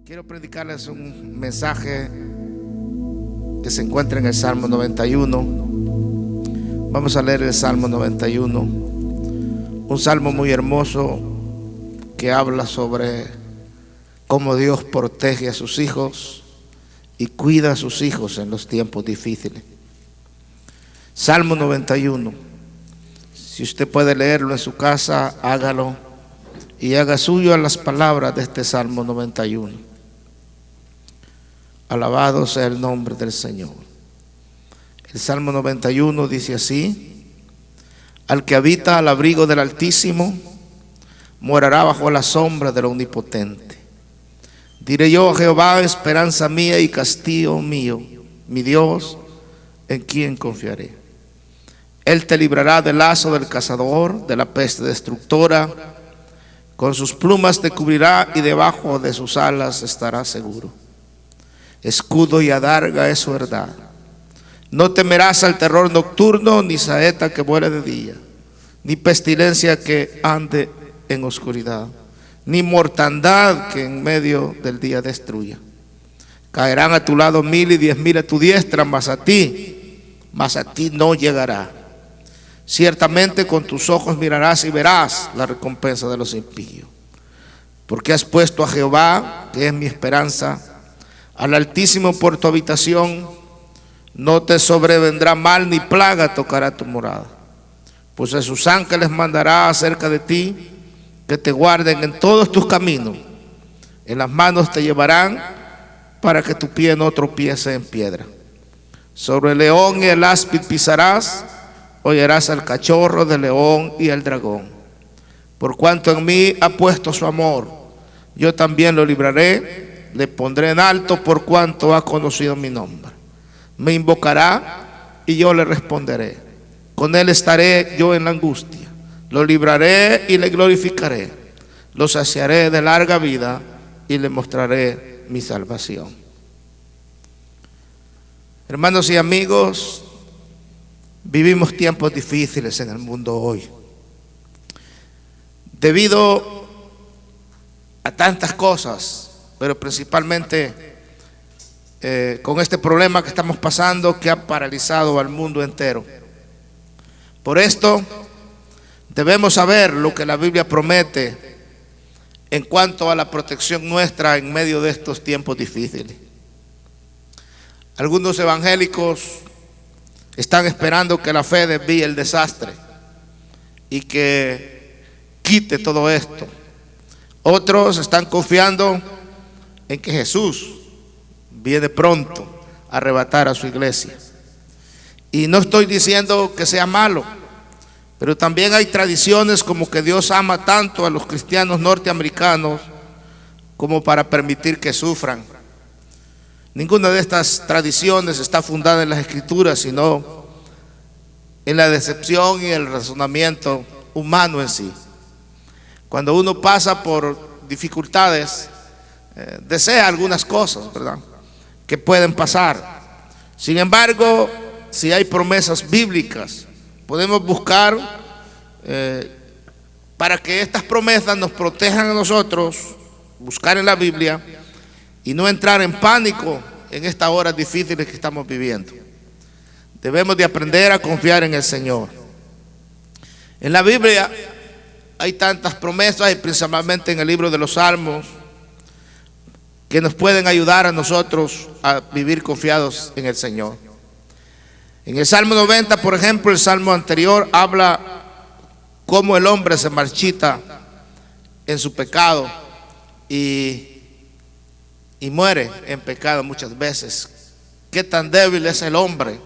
Quiero predicarles un mensaje que se encuentra en el Salmo 91. Vamos a leer el Salmo 91, un salmo muy hermoso que habla sobre cómo Dios protege a sus hijos y cuida a sus hijos en los tiempos difíciles. Salmo 91. Si usted puede leerlo en su casa, hágalo y haga suyo las palabras de este Salmo 91. Alabado sea el nombre del Señor. El Salmo 91 dice así: al que habita al abrigo del Altísimo morará bajo la sombra del Omnipotente. Diré yo a Jehová, esperanza mía y castillo mío, mi Dios, en quien confiaré. Él te librará del lazo del cazador, de la peste destructora. Con sus plumas te cubrirá y debajo de sus alas estarás seguro. Escudo y adarga es su verdad. No temerás al terror nocturno, ni saeta que vuele de día, ni pestilencia que ande en oscuridad, ni mortandad que en medio del día destruya. Caerán a tu lado 1000 y 10,000 a tu diestra, mas a ti no llegará. Ciertamente con tus ojos mirarás y verás la recompensa de los impíos. Porque has puesto a Jehová, que es mi esperanza, al Altísimo por tu habitación. No te sobrevendrá mal ni plaga tocará tu morada. Pues a sus ángeles mandará acerca de ti, que te guarden en todos tus caminos. En las manos te llevarán, para que tu pie no tropiece en piedra. Sobre el león y el áspid pisarás, hollarás al cachorro del león y al dragón. Por cuanto en mí ha puesto su amor, yo también lo libraré. Le pondré en alto por cuanto ha conocido mi nombre. Me invocará y yo le responderé. Con él estaré yo en la angustia. Lo libraré y le glorificaré. Lo saciaré de larga vida y le mostraré mi salvación. Hermanos y amigos, vivimos tiempos difíciles en el mundo hoy. Debido a tantas cosas, pero principalmente con este problema que estamos pasando, que ha paralizado al mundo entero. Por esto debemos saber lo que la Biblia promete en cuanto a la protección nuestra en medio de estos tiempos difíciles. Algunos evangélicos están esperando que la fe desvíe el desastre y que quite todo esto. Otros están confiando en que Jesús viene pronto a arrebatar a su iglesia. Y no estoy diciendo que sea malo, pero también hay tradiciones como que Dios ama tanto a los cristianos norteamericanos como para permitir que sufran. Ninguna de estas tradiciones está fundada en las Escrituras, sino en la decepción y el razonamiento humano en sí. Cuando uno pasa por dificultades, desea algunas cosas, ¿verdad?, que pueden pasar. Sin embargo, si hay promesas bíblicas, podemos buscar para que estas promesas nos protejan a nosotros, buscar en la Biblia y no entrar en pánico en estas horas difíciles que estamos viviendo. Debemos de aprender a confiar en el Señor. En la Biblia hay tantas promesas, y principalmente en el libro de los Salmos, que nos pueden ayudar a nosotros a vivir confiados en el Señor. En el Salmo 90, por ejemplo, el salmo anterior habla cómo el hombre se marchita en su pecado y muere en pecado muchas veces. Qué tan débil es el hombre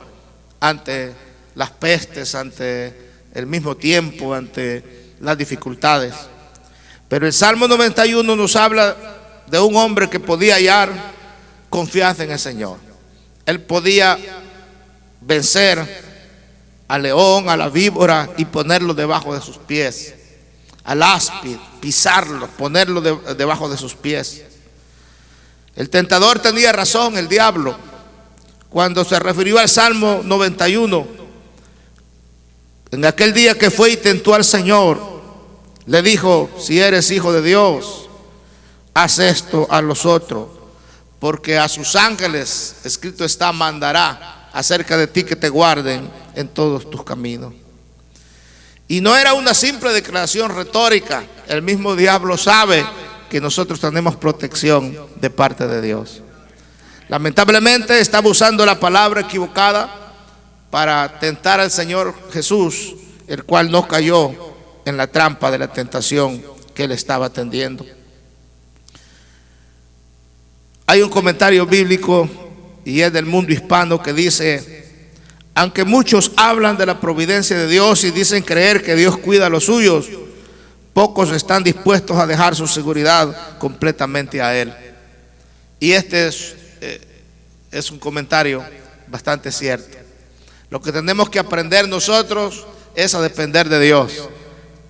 ante las pestes, ante el mismo tiempo, ante las dificultades. Pero el Salmo 91 nos habla de un hombre que podía hallar confianza en el Señor. Él podía vencer al león, a la víbora y ponerlo debajo de sus pies, al áspid, pisarlo, ponerlo debajo de sus pies. El tentador tenía razón, el diablo, cuando se refirió al Salmo 91. En aquel día que fue y tentó al Señor, le dijo: si eres hijo de Dios, haz esto a los otros, porque a sus ángeles, escrito está, mandará acerca de ti que te guarden en todos tus caminos. Y no era una simple declaración retórica. El mismo diablo sabe que nosotros tenemos protección de parte de Dios. Lamentablemente estaba usando la palabra equivocada para tentar al Señor Jesús, el cual no cayó en la trampa de la tentación que él estaba tendiendo. Hay un comentario bíblico, y es del mundo hispano, que dice: aunque muchos hablan de la providencia de Dios y dicen creer que Dios cuida a los suyos, pocos están dispuestos a dejar su seguridad completamente a Él. Y este es un comentario bastante cierto. Lo que tenemos que aprender nosotros es a depender de Dios,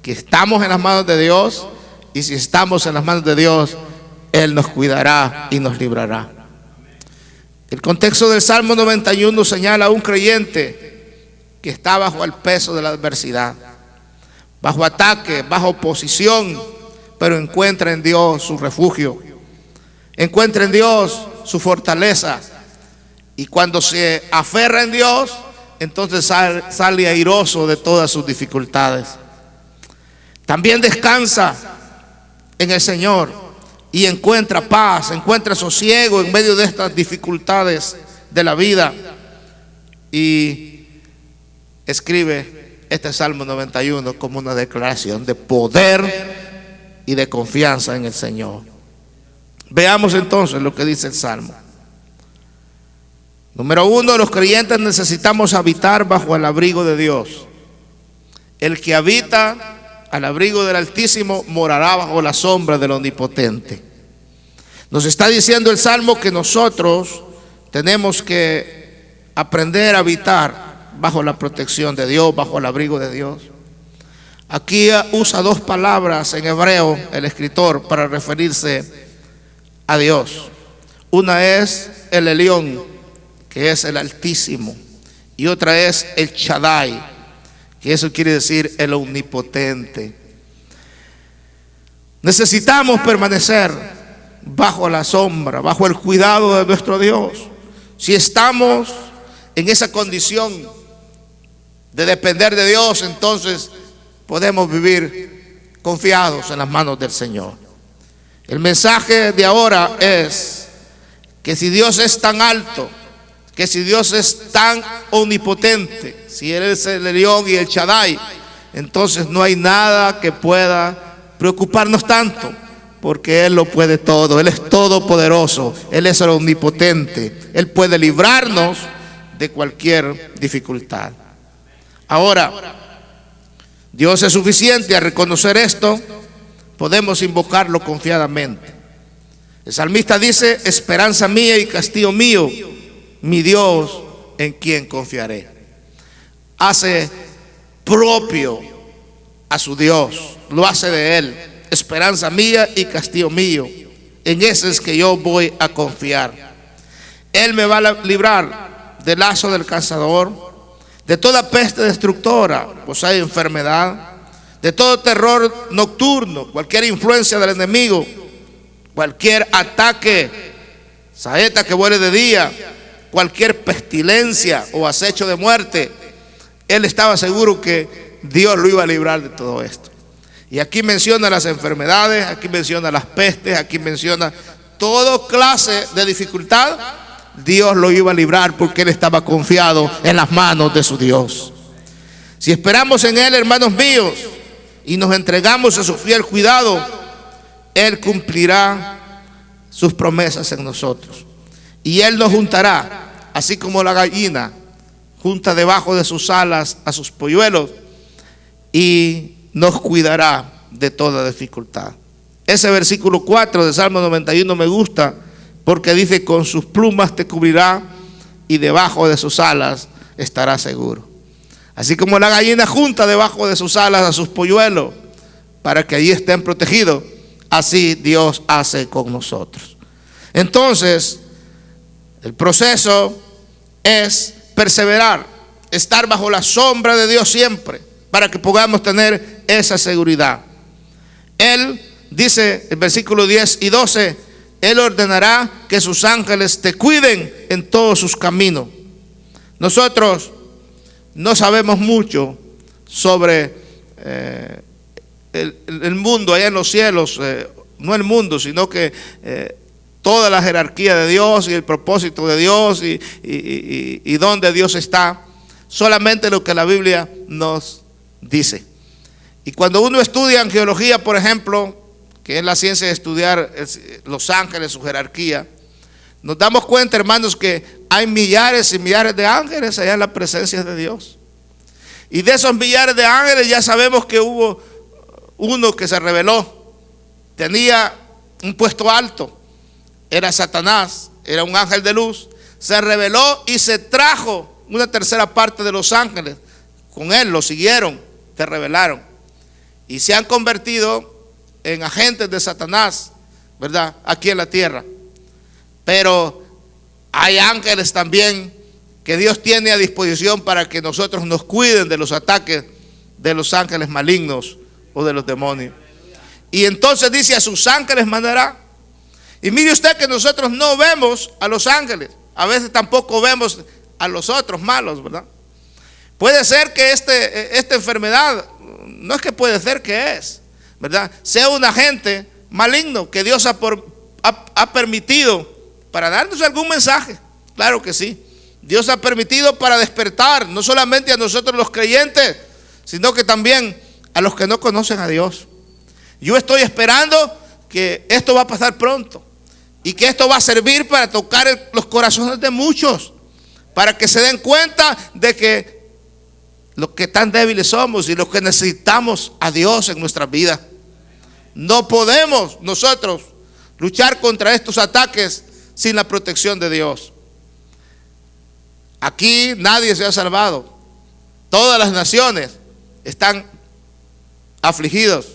que estamos en las manos de Dios, y si estamos en las manos de Dios, Él nos cuidará y nos librará. El contexto del Salmo 91 señala a un creyente que está bajo el peso de la adversidad, bajo ataque, bajo oposición, pero encuentra en Dios su refugio, encuentra en Dios su fortaleza, y cuando se aferra en Dios, entonces sale airoso de todas sus dificultades. También descansa en el Señor y encuentra paz, encuentra sosiego en medio de estas dificultades de la vida. Y escribe este Salmo 91 como una declaración de poder y de confianza en el Señor. Veamos entonces lo que dice el Salmo. Número 1, los creyentes necesitamos habitar bajo el abrigo de Dios. El que habita al abrigo del Altísimo morará bajo la sombra del Omnipotente. Nos está diciendo el Salmo que nosotros tenemos que aprender a habitar bajo la protección de Dios, bajo el abrigo de Dios. Aquí usa dos palabras en hebreo el escritor para referirse a Dios. Una es el Elión, que es el Altísimo, y otra es el Shaddai, que eso quiere decir el Omnipotente. Necesitamos permanecer bajo la sombra, bajo el cuidado de nuestro Dios. Si estamos en esa condición de depender de Dios, entonces podemos vivir confiados en las manos del Señor. El mensaje de ahora es que si Dios es tan alto, que si Dios es tan omnipotente, si Él es el Elión y el Shaddai, entonces no hay nada que pueda preocuparnos tanto, porque Él lo puede todo. Él es todopoderoso, Él es el omnipotente, Él puede librarnos de cualquier dificultad. Ahora, Dios es suficiente. A reconocer esto, podemos invocarlo confiadamente. El salmista dice: esperanza mía y castillo mío, mi Dios en quien confiaré. Hace propio a su Dios, lo hace de Él. Esperanza mía y castillo mío, en ese es que yo voy a confiar. Él me va a librar del lazo del cazador, de toda peste destructora, pues hay enfermedad, de todo terror nocturno, cualquier influencia del enemigo, cualquier ataque, saeta que vuele de día, cualquier pestilencia o acecho de muerte. Él estaba seguro que Dios lo iba a librar de todo esto. Y aquí menciona las enfermedades, aquí menciona las pestes, aquí menciona toda clase de dificultad. Dios lo iba a librar porque Él estaba confiado en las manos de su Dios. Si esperamos en Él, hermanos míos, y nos entregamos a su fiel cuidado, Él cumplirá sus promesas en nosotros. Y Él nos juntará, así como la gallina junta debajo de sus alas a sus polluelos, y nos cuidará de toda dificultad. Ese versículo 4 de Salmo 91 me gusta, porque dice: con sus plumas te cubrirá y debajo de sus alas estarás seguro. Así como la gallina junta debajo de sus alas a sus polluelos para que allí estén protegidos, así Dios hace con nosotros. Entonces, el proceso es perseverar, estar bajo la sombra de Dios siempre, para que podamos tener esa seguridad. Él dice el versículo 10 y 12, Él ordenará que sus ángeles te cuiden en todos sus caminos. Nosotros no sabemos mucho sobre el mundo allá en los cielos, no el mundo, sino que toda la jerarquía de Dios y el propósito de Dios y dónde Dios está. Solamente lo que la Biblia nos dice. Y cuando uno estudia en geología, por ejemplo, que es la ciencia de estudiar los ángeles, su jerarquía, nos damos cuenta, hermanos, que hay millares y millares de ángeles allá en la presencia de Dios. Y de esos millares de ángeles ya sabemos que hubo uno que se rebeló, tenía un puesto alto, era Satanás, era un ángel de luz, se rebeló y se trajo una tercera parte de los ángeles con él, lo siguieron, se rebelaron y se han convertido en agentes de Satanás, ¿verdad? Aquí en la tierra. Pero hay ángeles también que Dios tiene a disposición para que nosotros nos cuiden de los ataques de los ángeles malignos o de los demonios. Y entonces dice, a sus ángeles mandará. Y mire usted que nosotros no vemos a los ángeles, a veces tampoco vemos a los otros malos, ¿verdad? Puede ser que esta enfermedad, no es que puede ser que es, ¿verdad?, sea un agente maligno que Dios ha permitido para darnos algún mensaje. Claro que sí. Dios ha permitido para despertar, no solamente a nosotros los creyentes, sino que también a los que no conocen a Dios. Yo estoy esperando que esto va a pasar pronto y que esto va a servir para tocar los corazones de muchos, para que se den cuenta de que los que tan débiles somos y los que necesitamos a Dios en nuestra vida. No podemos nosotros luchar contra estos ataques sin la protección de Dios. Aquí nadie se ha salvado. Todas las naciones están afligidos,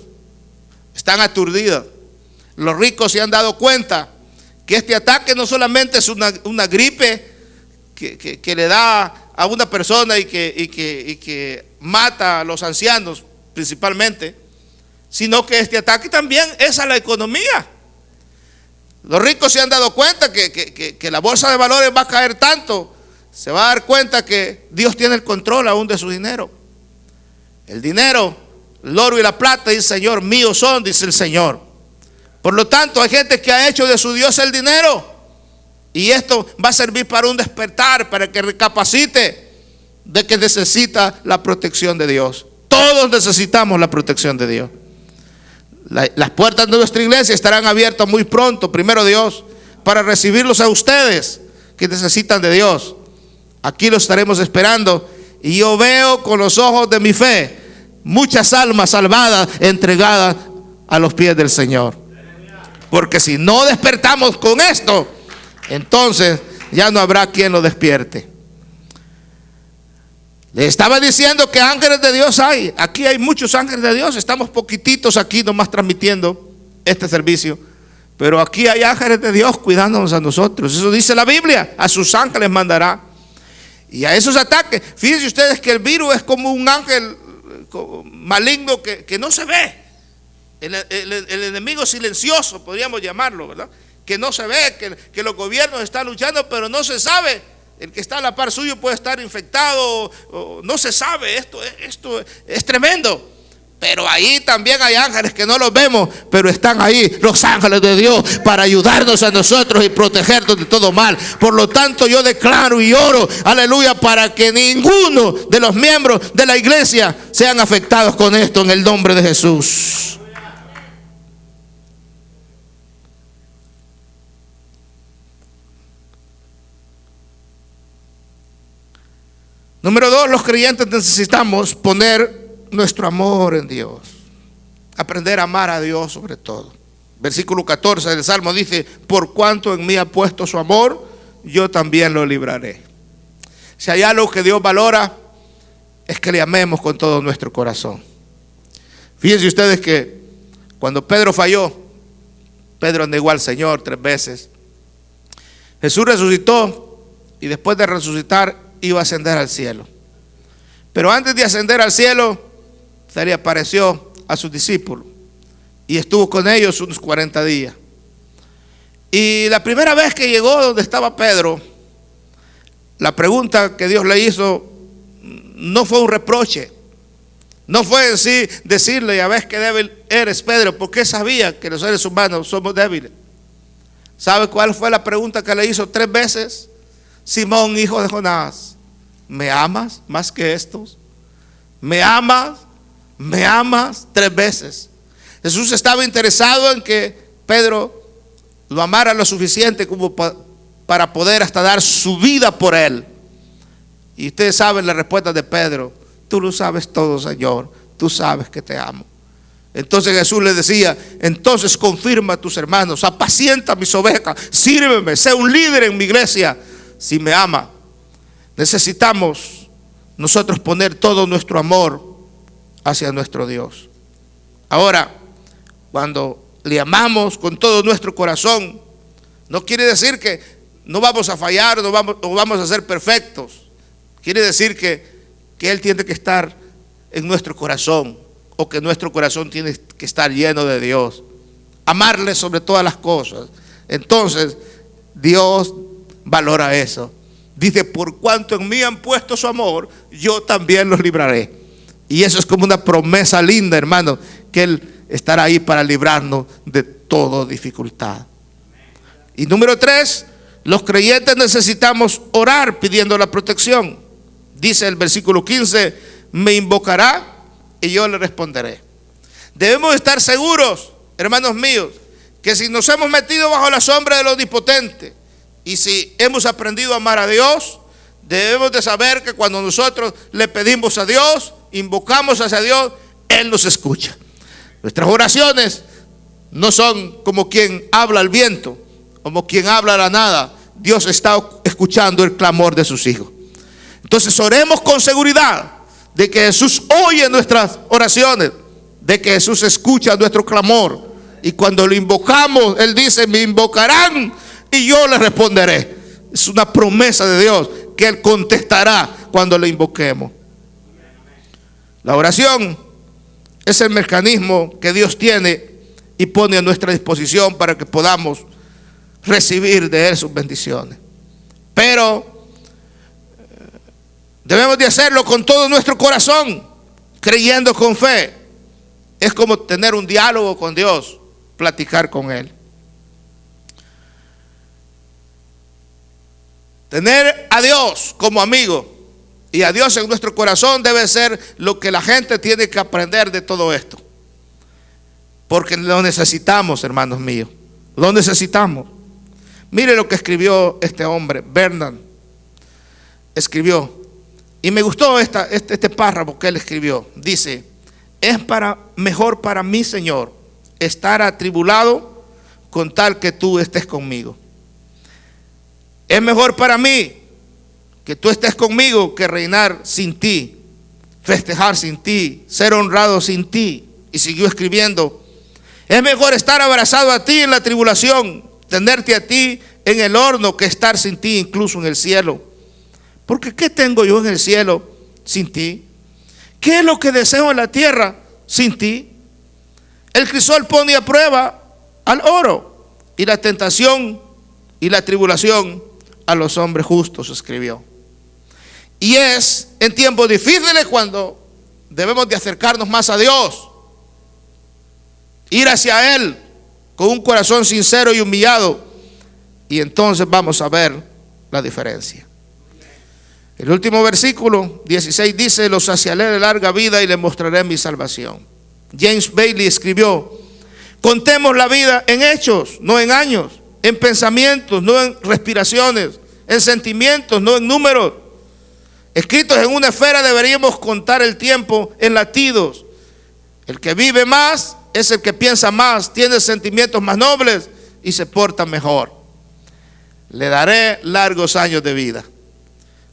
están aturdidos. Los ricos se han dado cuenta que este ataque no solamente es una gripe que le da a una persona y que mata a los ancianos principalmente, sino que este ataque también es a la economía. Los ricos se han dado cuenta que la bolsa de valores va a caer tanto, se va a dar cuenta que Dios tiene el control aún de su dinero. El dinero, el oro y la plata, dice el Señor, míos son, dice el Señor. Por lo tanto, hay gente que ha hecho de su Dios el dinero, y esto va a servir para un despertar, para que recapacite de que necesita la protección de Dios. Todos necesitamos la protección de Dios. Las puertas de nuestra iglesia estarán abiertas muy pronto, primero Dios, para recibirlos a ustedes que necesitan de Dios. Aquí los estaremos esperando, y yo veo con los ojos de mi fe muchas almas salvadas, entregadas a los pies del Señor. Porque si no despertamos con esto, entonces ya no habrá quien lo despierte. Le estaba diciendo que ángeles de Dios hay. Aquí hay muchos ángeles de Dios. Estamos poquititos aquí nomás transmitiendo este servicio, pero aquí hay ángeles de Dios cuidándonos a nosotros. Eso dice la Biblia, a sus ángeles mandará. Y a esos ataques, fíjense ustedes que el virus es como un ángel maligno que no se ve. El enemigo silencioso, podríamos llamarlo, ¿verdad? Que no se ve, que los gobiernos están luchando, pero no se sabe. El que está a la par suyo puede estar infectado, o no se sabe. Esto es tremendo. Pero ahí también hay ángeles que no los vemos, pero están ahí los ángeles de Dios para ayudarnos a nosotros y protegernos de todo mal. Por lo tanto, yo declaro y oro, aleluya, para que ninguno de los miembros de la iglesia sean afectados con esto, en el nombre de Jesús. Número 2, los creyentes necesitamos poner nuestro amor en Dios, aprender a amar a Dios sobre todo. Versículo 14 del Salmo dice: por cuanto en mí ha puesto su amor, yo también lo libraré. Si hay algo que Dios valora, es que le amemos con todo nuestro corazón. Fíjense ustedes que cuando Pedro falló, Pedro negó al Señor 3 veces. Jesús resucitó, y después de resucitar iba a ascender al cielo. Pero antes de ascender al cielo, se le apareció a sus discípulos. y estuvo con ellos unos 40 días. Y la primera vez que llegó donde estaba Pedro, la pregunta que Dios le hizo no fue un reproche, no fue en sí decirle: ya ves que débil eres, Pedro, porque sabía que los seres humanos somos débiles. ¿Sabe cuál fue la pregunta que le hizo 3 veces? Simón, hijo de Jonás, ¿me amas más que estos? ¿Me amas? ¿Me amas? 3 veces. Jesús estaba interesado en que Pedro lo amara lo suficiente como para poder hasta dar su vida por él. Y ustedes saben la respuesta de Pedro: tú lo sabes todo, Señor, tú sabes que te amo. Entonces Jesús le decía: entonces confirma a tus hermanos, apacienta mis ovejas, sírveme, sé un líder en mi iglesia. Si me ama, necesitamos nosotros poner todo nuestro amor hacia nuestro Dios. Ahora, cuando le amamos con todo nuestro corazón, no quiere decir que no vamos a fallar o vamos a ser perfectos. Quiere decir que Él tiene que estar en nuestro corazón, o que nuestro corazón tiene que estar lleno de Dios. Amarle sobre todas las cosas. Entonces Dios valora eso. Dice: por cuanto en mí han puesto su amor, yo también los libraré. Y eso es como una promesa linda, hermano, que Él estará ahí para librarnos de toda dificultad. Y número 3, los creyentes necesitamos orar pidiendo la protección. Dice el versículo 15: me invocará y yo le responderé. Debemos estar seguros, hermanos míos, que si nos hemos metido bajo la sombra del Omnipotente y si hemos aprendido a amar a Dios, debemos de saber que cuando nosotros le pedimos a Dios, invocamos hacia Dios, Él nos escucha. Nuestras oraciones no son como quien habla al viento, como quien habla a la nada. Dios está escuchando el clamor de sus hijos. Entonces oremos con seguridad de que Jesús oye nuestras oraciones, de que Jesús escucha nuestro clamor. Y cuando lo invocamos, Él dice: me invocarán y yo les responderé. Es una promesa de Dios que Él contestará cuando le invoquemos. La oración es el mecanismo que Dios tiene y pone a nuestra disposición para que podamos recibir de Él sus bendiciones. Pero debemos de hacerlo con todo nuestro corazón, creyendo con fe. Es como tener un diálogo con Dios, platicar con Él. Tener a Dios como amigo y a Dios en nuestro corazón debe ser lo que la gente tiene que aprender de todo esto. Porque lo necesitamos, hermanos míos. Lo necesitamos. Mire lo que escribió este hombre, Bernard. Escribió, y me gustó este párrafo que él escribió. Dice: es mejor para mí, Señor, estar atribulado con tal que tú estés conmigo. Es mejor para mí que tú estés conmigo que reinar sin ti, festejar sin ti, ser honrado sin ti. Y siguió escribiendo: es mejor estar abrazado a ti en la tribulación, tenerte a ti en el horno, que estar sin ti incluso en el cielo. Porque ¿qué tengo yo en el cielo sin ti? ¿Qué es lo que deseo en la tierra sin ti? El crisol pone a prueba al oro, y la tentación y la tribulación a los hombres justos, escribió. Y es en tiempos difíciles cuando debemos de acercarnos más a Dios, ir hacia Él con un corazón sincero y humillado, y entonces vamos a ver la diferencia. El último versículo 16 dice: los saciaré de larga vida y les mostraré mi salvación. James Bailey escribió: contemos la vida en hechos, no en años, en pensamientos, no en respiraciones, en sentimientos, no en números. Escritos en una esfera, deberíamos contar el tiempo en latidos. El que vive más es el que piensa más, tiene sentimientos más nobles y se porta mejor. Le daré largos años de vida.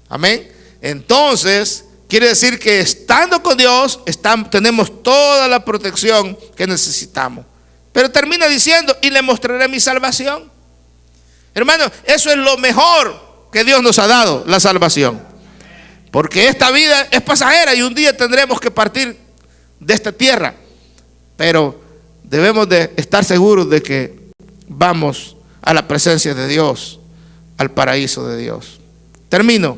Amén. Entonces, quiere decir que estando con Dios, tenemos toda la protección que necesitamos. Pero termina diciendo: y le mostraré mi salvación. Hermano, eso es lo mejor que Dios nos ha dado, la salvación. Porque esta vida es pasajera y un día tendremos que partir de esta tierra. Pero debemos de estar seguros de que vamos a la presencia de Dios, al paraíso de Dios. Termino.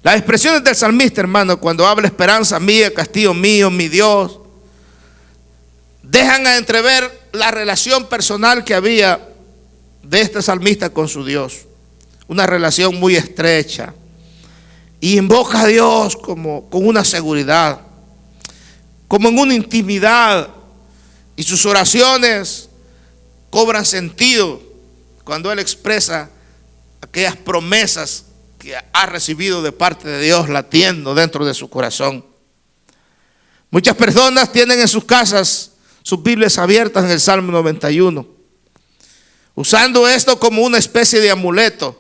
Las expresiones del salmista, hermano, cuando habla esperanza mía, castillo mío, mi Dios, dejan a entrever la relación personal que había de este salmista con su Dios. Una relación muy estrecha. Y invoca a Dios como con una seguridad, como en una intimidad. Y sus oraciones cobran sentido cuando él expresa aquellas promesas que ha recibido de parte de Dios latiendo dentro de su corazón. Muchas personas tienen en sus casas sus Biblias abiertas en el Salmo 91, usando esto como una especie de amuleto.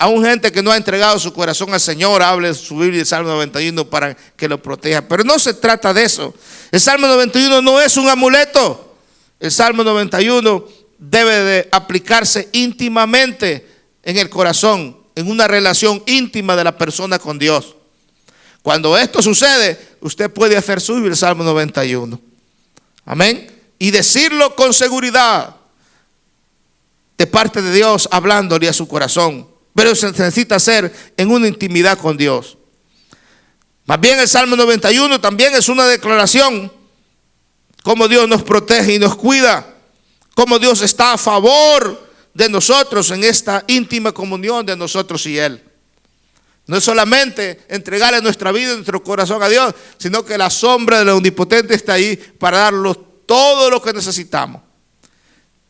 Aún gente que no ha entregado su corazón al Señor, hable su Biblia del Salmo 91 para que lo proteja. Pero no se trata de eso. El Salmo 91 no es un amuleto. El Salmo 91 debe de aplicarse íntimamente en el corazón, en una relación íntima de la persona con Dios. Cuando esto sucede, usted puede hacer suyo el Salmo 91. Amén. Y decirlo con seguridad de parte de Dios, hablándole a su corazón. Pero se necesita hacer en una intimidad con Dios. Más bien el Salmo 91 también es una declaración cómo Dios nos protege y nos cuida, cómo Dios está a favor de nosotros en esta íntima comunión de nosotros y Él. No es solamente entregarle nuestra vida y nuestro corazón a Dios, sino que la sombra del Omnipotente está ahí para darnos todo lo que necesitamos.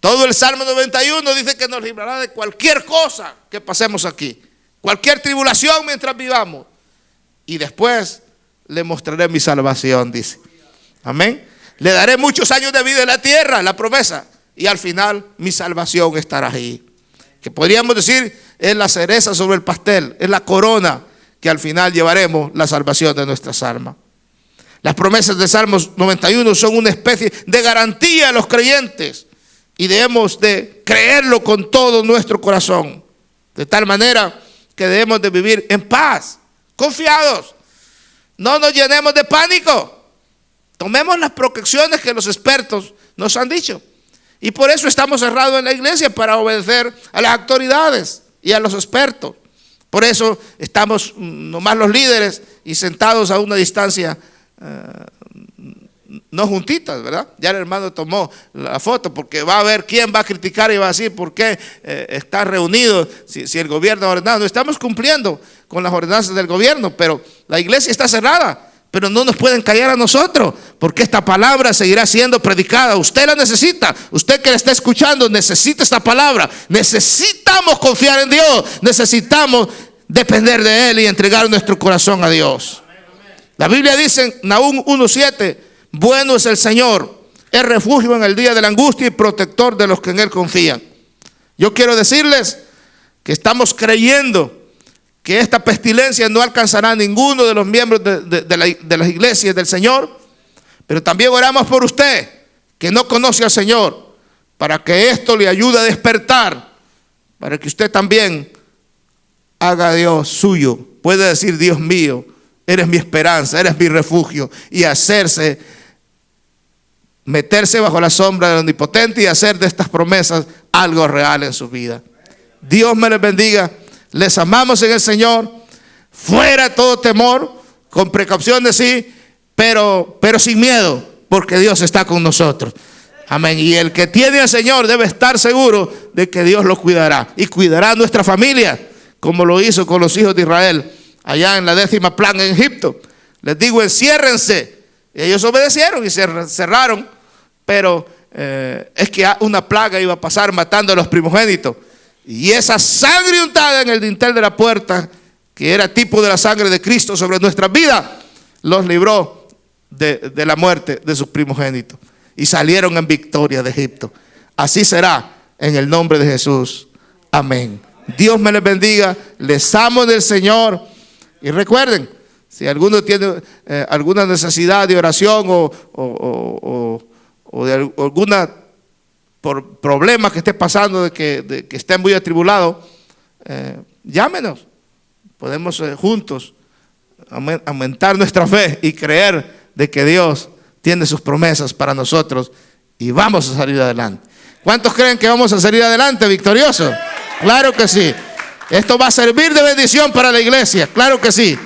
Todo el Salmo 91 dice que nos librará de cualquier cosa que pasemos aquí, cualquier tribulación mientras vivamos. Y después le mostraré mi salvación, dice. Amén. Le daré muchos años de vida en la tierra, la promesa. Y al final mi salvación estará ahí. Que podríamos decir es la cereza sobre el pastel, es la corona que al final llevaremos la salvación de nuestras almas. Las promesas de Salmos 91 son una especie de garantía a los creyentes. Y debemos de creerlo con todo nuestro corazón. De tal manera que debemos de vivir en paz, confiados. No nos llenemos de pánico. Tomemos las precauciones que los expertos nos han dicho. Y por eso estamos cerrados en la iglesia, para obedecer a las autoridades y a los expertos. Por eso estamos nomás los líderes y sentados a una distancia no juntitas, ¿verdad? Ya el hermano tomó la foto, porque va a ver quién va a criticar y va a decir por qué está reunido si el gobierno ha ordenado. No estamos cumpliendo con las ordenanzas del gobierno, pero la iglesia está cerrada. Pero no nos pueden callar a nosotros, porque esta palabra seguirá siendo predicada. Usted la necesita. Usted que la está escuchando necesita esta palabra. Necesitamos confiar en Dios. Necesitamos depender de Él y entregar nuestro corazón a Dios. La Biblia dice en Nahum 1:7: bueno es el Señor, es refugio en el día de la angustia y protector de los que en Él confían. Yo quiero decirles que estamos creyendo que esta pestilencia no alcanzará a ninguno de los miembros de las iglesias del Señor. Pero también oramos por usted que no conoce al Señor, para que esto le ayude a despertar, para que usted también haga a Dios suyo. Puede decir: Dios mío, eres mi esperanza, eres mi refugio, y meterse bajo la sombra del Omnipotente y hacer de estas promesas algo real en su vida. Dios me les bendiga. Les amamos en el Señor. Fuera todo temor, con precauciones sí, pero sin miedo, porque Dios está con nosotros. Amén. Y el que tiene al Señor debe estar seguro de que Dios lo cuidará, y cuidará a nuestra familia, como lo hizo con los hijos de Israel allá en la 10ª plaga en Egipto. Les digo: enciérrense. Y ellos obedecieron y se cerraron, pero es que una plaga iba a pasar matando a los primogénitos. Y esa sangre untada en el dintel de la puerta, que era tipo de la sangre de Cristo sobre nuestras vidas, los libró de la muerte de sus primogénitos. Y salieron en victoria de Egipto. Así será en el nombre de Jesús. Amén. Dios me les bendiga. Les amo del Señor. Y recuerden, si alguno tiene alguna necesidad de oración o de alguna por problemas que esté pasando, de que esté muy atribulado, llámenos. Podemos juntos aumentar nuestra fe y creer de que Dios tiene sus promesas para nosotros y vamos a salir adelante. ¿Cuántos creen que vamos a salir adelante victoriosos? Claro que sí. Esto va a servir de bendición para la iglesia, claro que sí.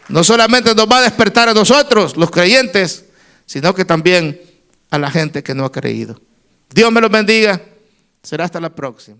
No solamente nos va a despertar a nosotros, los creyentes, sino que también a la gente que no ha creído. Dios me los bendiga. Será hasta la próxima.